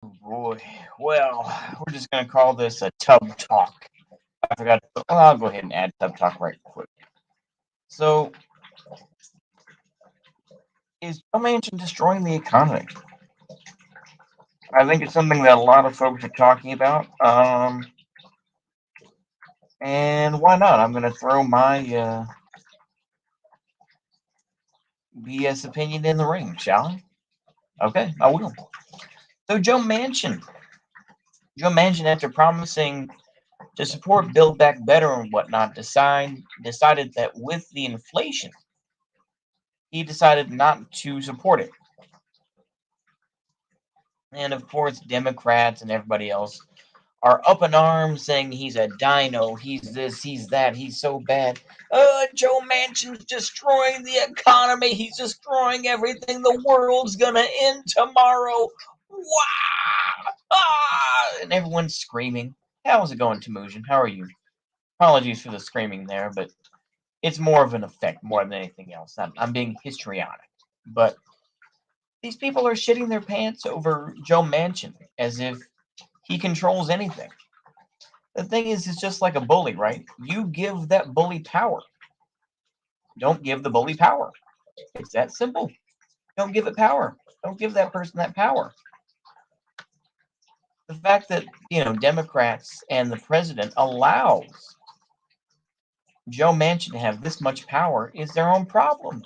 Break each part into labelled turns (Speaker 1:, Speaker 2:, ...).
Speaker 1: Oh boy. Well, we're just gonna call this a tub talk. I forgot. Well, I'll go ahead and add tub talk right quick. So, is Joe Manchin destroying the economy? I think it's something that a lot of folks are talking about. And why not? I'm gonna throw my BS opinion in the ring, shall I? Okay, I will. So, Joe Manchin, after promising to support Build Back Better and whatnot, decided that with the inflation, he decided not to support it. And of course, Democrats and everybody else are up in arms saying he's a dino, he's this, he's that, he's so bad. Joe Manchin's destroying the economy, he's destroying everything, the world's gonna end tomorrow. Wow! Ah! And everyone's screaming. How's it going, Temujin? How are you? Apologies for the screaming there, but it's more of an effect more than anything else. I'm being histrionic. But these people are shitting their pants over Joe Manchin as if he controls anything. The thing is, it's just like a bully, right? You give that bully power. Don't give the bully power. It's that simple. Don't give it power. Don't give that person that power. The fact that, Democrats and the president allows Joe Manchin to have this much power is their own problem.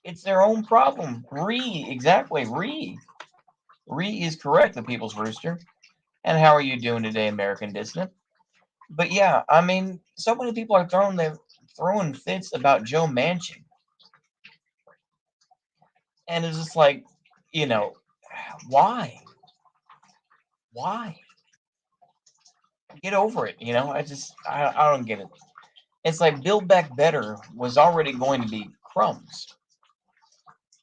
Speaker 1: It's their own problem. Exactly. Is correct, the People's Rooster. And how are you doing today, American Dissident? But yeah, I mean, so many people are throwing fits about Joe Manchin, and it's just like, you know, why? Why? Get over it. I don't get it. It's like Build Back Better was already going to be crumbs.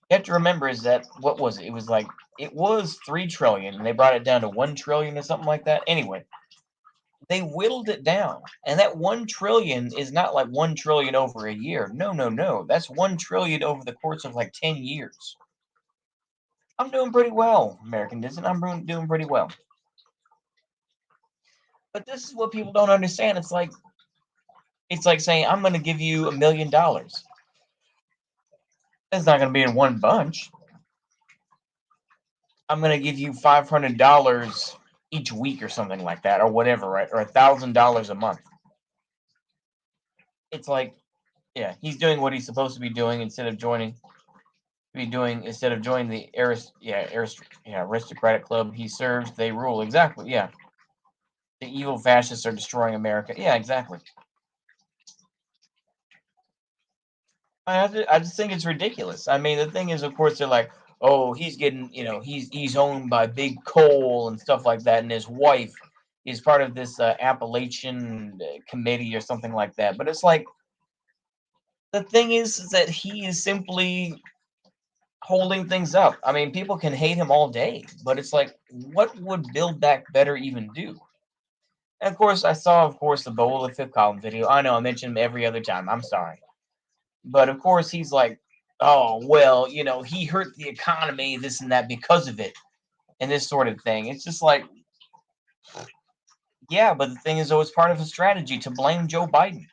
Speaker 1: You have to remember is that what was it? It was 3 trillion, and they brought it down to 1 trillion or something like that. Anyway, they whittled it down, and that 1 trillion is not like 1 trillion over a year. No, no, no. That's 1 trillion over the course of like 10 years. I'm doing pretty well, American Disney. Doing pretty well. But this is what people don't understand. It's like saying I'm going to give you $1 million. That's not going to be in one bunch. I'm going to give you $500 each week or something like that, or whatever, right? Or $1,000 a month. It's like, yeah, he's doing what he's supposed to be doing instead of joining the aristocratic club. He serves, they rule. Exactly. Yeah, the evil fascists are destroying America. Yeah, exactly. I just think it's ridiculous. I mean, the thing is, of course, they're like, oh, he's getting, he's owned by big coal and stuff like that, and his wife is part of this Appalachian committee or something like that. But it's like the thing is that he is simply holding things up. I mean, people can hate him all day, but it's like, what would Build Back Better even do? And of course, I saw, of course, the Bowl of the Fifth Column video. I know I mention him every other time. I'm sorry. But of course, he's like, oh, well, he hurt the economy, this and that because of it, and this sort of thing. It's just like, yeah, but the thing is, though, it's part of a strategy to blame Joe Biden.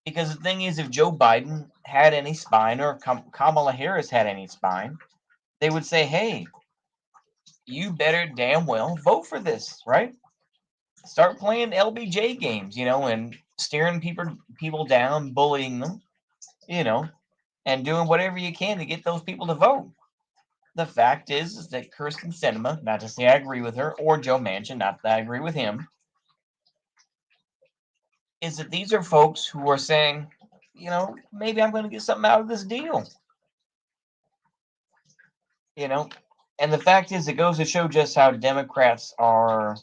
Speaker 1: Because the thing is, if Joe Biden had any spine or Kamala Harris had any spine, they would say, hey, you better damn well vote for this, right? Start playing LBJ games, and staring people down, bullying them, you know, and doing whatever you can to get those people to vote. The fact is that Kirsten Sinema, not to say I agree with her, or Joe Manchin, not that I agree with him, is that these are folks who are saying, maybe I'm going to get something out of this deal. You know, and the fact is, it goes to show just how Democrats are,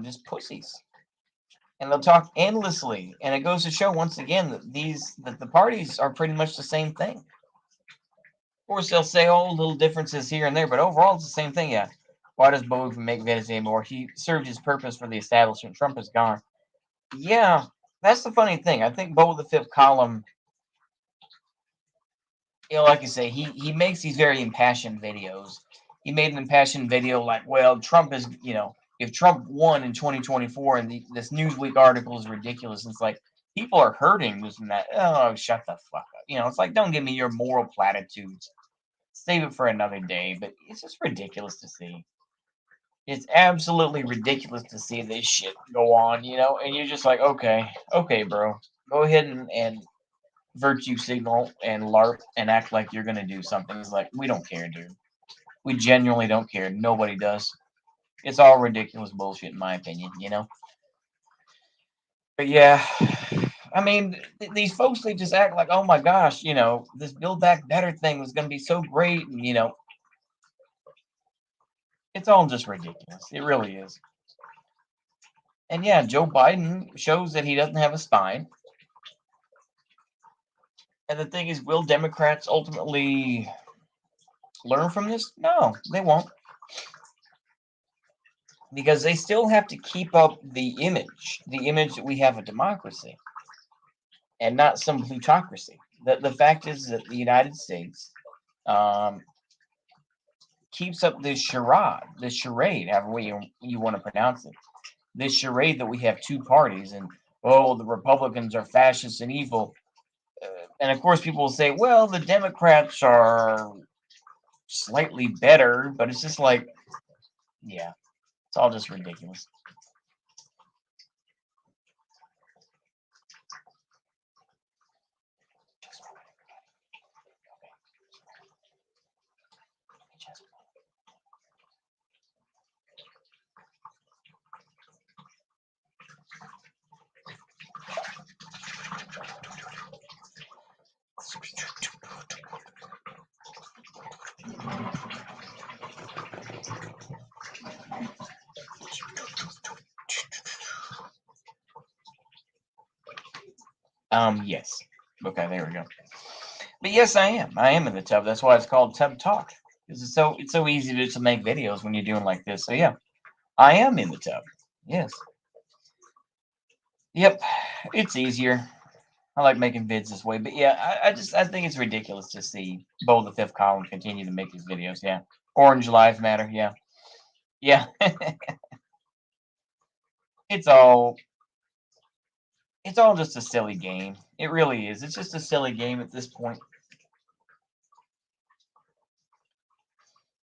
Speaker 1: just pussies. And they'll talk endlessly. And it goes to show once again that the parties are pretty much the same thing. Of course, they'll say, oh, little differences here and there, but overall, it's the same thing. Yeah. Why does Bo even make videos anymore? He served his purpose for the establishment. Trump is gone. Yeah, that's the funny thing. I think Bo the Fifth Column, like you say, he makes these very impassioned videos. he made an impassioned video like, well, Trump is, if Trump won in 2024 and this Newsweek article is ridiculous, it's like people are hurting this and that. Oh, shut the fuck up. It's like, don't give me your moral platitudes. Save it for another day. But it's just ridiculous to see. It's absolutely ridiculous to see this shit go on, and you're just like, okay, bro, go ahead and virtue signal and LARP and act like you're gonna do something. It's like, we don't care, dude. We genuinely don't care. Nobody does. It's all ridiculous bullshit, in my opinion. But yeah, I mean, these folks, they just act like, oh my gosh, this Build Back Better thing was going to be so great. And, it's all just ridiculous. It really is. And yeah, Joe Biden shows that he doesn't have a spine. And the thing is, will Democrats ultimately learn from this? No, they won't. Because they still have to keep up the image that we have a democracy and not some plutocracy. The fact is that the United States um, keeps up this charade, however you want to pronounce it, this charade that we have two parties and, oh, the Republicans are fascists and evil. And of course, people will say, well, the Democrats are slightly better, but it's just like, yeah, it's all just ridiculous. Yes. Okay, there we go. But yes, I am. I am in the tub. That's why it's called Tub Talk. Because it's so easy to make videos when you're doing like this. So yeah, I am in the tub. Yes. Yep. It's easier. I like making vids this way. But yeah, I think it's ridiculous to see Bo the Fifth Column continue to make his videos. Yeah. Orange Lives Matter. Yeah. Yeah. it's all it's all just a silly game. It really is. It's just a silly game at this point.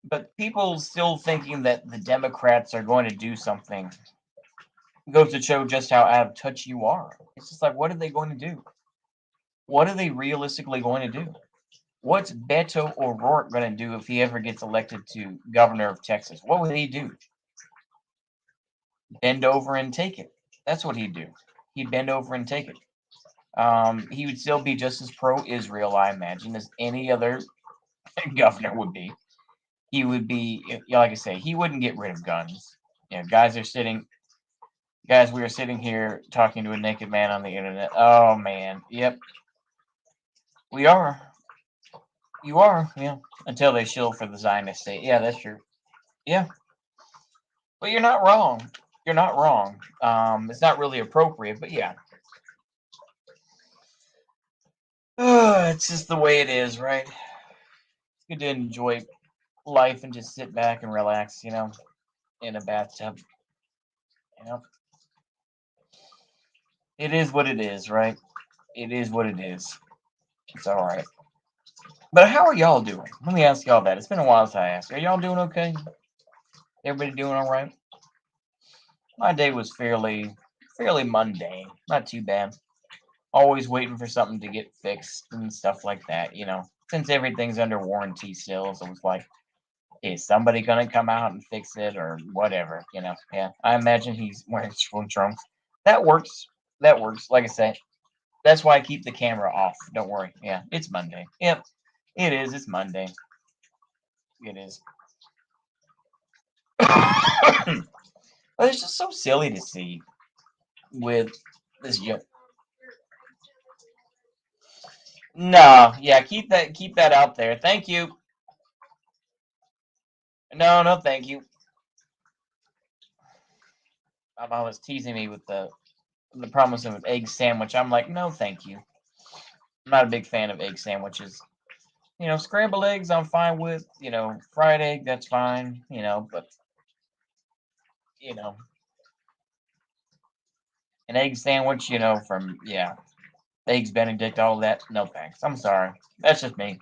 Speaker 1: But people still thinking that the Democrats are going to do something goes to show just how out of touch you are. It's just like, what are they going to do? What are they realistically going to do? What's Beto O'Rourke going to do if he ever gets elected to governor of Texas? What would he do? Bend over and take it. That's what he'd do. He'd bend over and take it. He would still be just as pro-Israel, I imagine, as any other governor would be. He would be, like I say, he wouldn't get rid of guns. Guys, we are sitting here talking to a naked man on the internet. Oh man, yep, we are. You are, yeah. Until they shill for the Zionist state. Yeah, that's true. Yeah, but you're not wrong. You're not wrong. It's not really appropriate, but yeah. It's just the way it is, right? It's good to enjoy life and just sit back and relax, in a bathtub. You know, it is what it is, right? It is what it is. It's all right. But how are y'all doing? Let me ask y'all that. It's been a while since I asked. Are y'all doing okay? Everybody doing all right? My day was fairly mundane. Not too bad. Always waiting for something to get fixed and stuff like that. Since everything's under warranty still, so it's like, is somebody gonna come out and fix it or whatever? Yeah, I imagine he's wearing swim trunks. That works. That works. Like I said, that's why I keep the camera off. Don't worry. Yeah, it's Monday. Yep, it is. It's Monday. It is. But it's just so silly to see with this young. No, yeah, keep that out there. Thank you. No, no, thank you. My mom was teasing me with the promise of an egg sandwich. I'm like, no, thank you. I'm not a big fan of egg sandwiches. Scrambled eggs I'm fine with. Fried egg, that's fine. But you know, an egg sandwich, from eggs Benedict, all that. No thanks. I'm sorry. That's just me.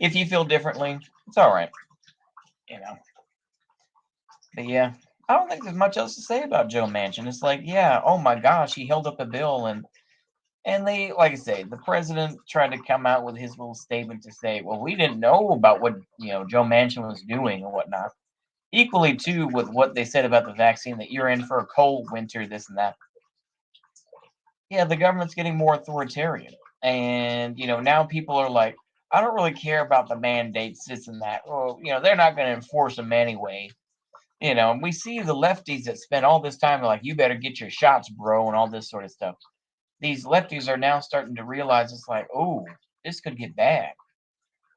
Speaker 1: If you feel differently, it's all right. You know. But yeah, I don't think there's much else to say about Joe Manchin. It's like, yeah, oh my gosh, he held up a bill and they, like I say, the president tried to come out with his little statement to say, well, we didn't know about what Joe Manchin was doing or whatnot. Equally too with what they said about the vaccine that you're in for a cold winter, this and that. Yeah, the government's getting more authoritarian. And, now people are like, I don't really care about the mandates, this and that. Well, they're not going to enforce them anyway. And we see the lefties that spend all this time like, you better get your shots, bro, and all this sort of stuff. These lefties are now starting to realize it's like, oh, this could get bad.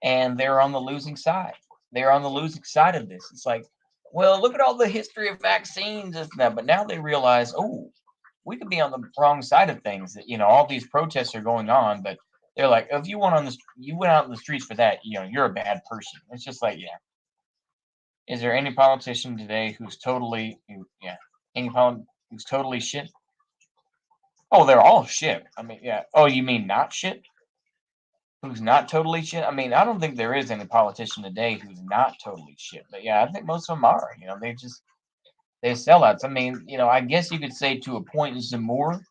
Speaker 1: And they're on the losing side. They're on the losing side of this. It's like, well, look at all the history of vaccines and that. But now they realize, oh, we could be on the wrong side of things. That all these protests are going on, but they're like, if you went out in the streets for that, you're a bad person. It's just like, yeah. Is there any politician today who's totally, who's totally shit? Oh, they're all shit. I mean, yeah. Oh, you mean not shit? Who's not totally shit? I mean, I don't think there is any politician today who's not totally shit. But yeah, I think most of them are. They're sellouts. I mean, I guess you could say to a point Zemmour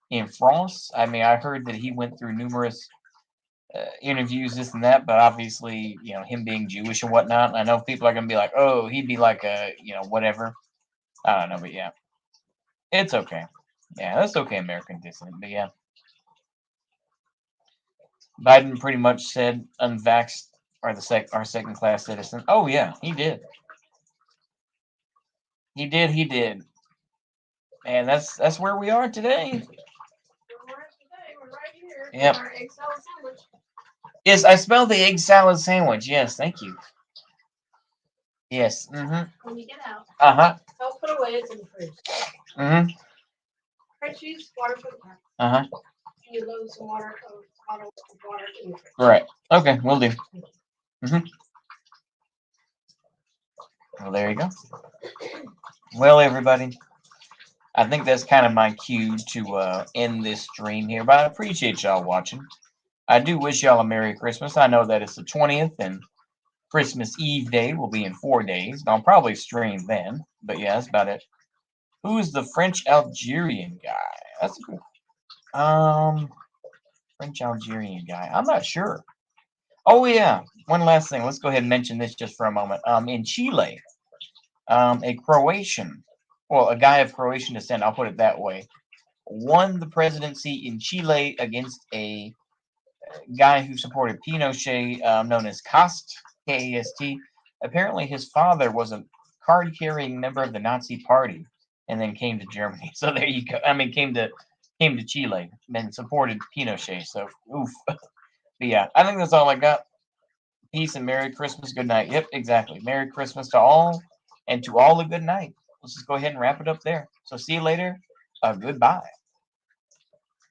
Speaker 1: in France. I mean, I heard that he went through numerous interviews, this and that, but obviously, him being Jewish and whatnot. I know people are gonna be like, oh, he'd be like a, whatever. I don't know, but yeah, it's okay. Yeah, that's okay, American dissident. But yeah, Biden pretty much said unvaxxed are are second class citizen. Oh yeah, he did. He did. He did. And that's where we are today.
Speaker 2: We're right here.
Speaker 1: Yep.
Speaker 2: Our egg salad sandwich.
Speaker 1: Yes, I smell the egg salad sandwich. Yes, thank you. Yes. Mm-hmm.
Speaker 2: When you get out,
Speaker 1: Uh-huh.
Speaker 2: don't put away. It's in the fridge.
Speaker 1: Mm-hmm.
Speaker 2: Fresh juice, water for the pot.
Speaker 1: Uh-huh.
Speaker 2: You load some water, bottle of water in the fridge.
Speaker 1: Right. Okay, we'll do. Mm-hmm. Well, there you go. Well, everybody, I think that's kind of my cue to end this stream here, but I appreciate y'all watching. I do wish y'all a Merry Christmas. I know that it's the 20th, and Christmas Eve day will be in 4 days. And I'll probably stream then, but yeah, that's about it. Who's the French Algerian guy? That's a good. French Algerian guy. I'm not sure. Oh yeah, one last thing. Let's go ahead and mention this just for a moment. In Chile, a Croatian, well, a guy of Croatian descent, I'll put it that way, won the presidency in Chile against a guy who supported Pinochet, known as Kast, K-A-S-T. Apparently, his father was a card-carrying member of the Nazi Party, and then came to Germany. So there you go. I mean, came to Chile and supported Pinochet. So oof. But yeah, I think that's all I got. Peace and Merry Christmas. Good night. Yep, exactly. Merry Christmas to all, and to all a good night. Let's just go ahead and wrap it up there. So see you later. Goodbye.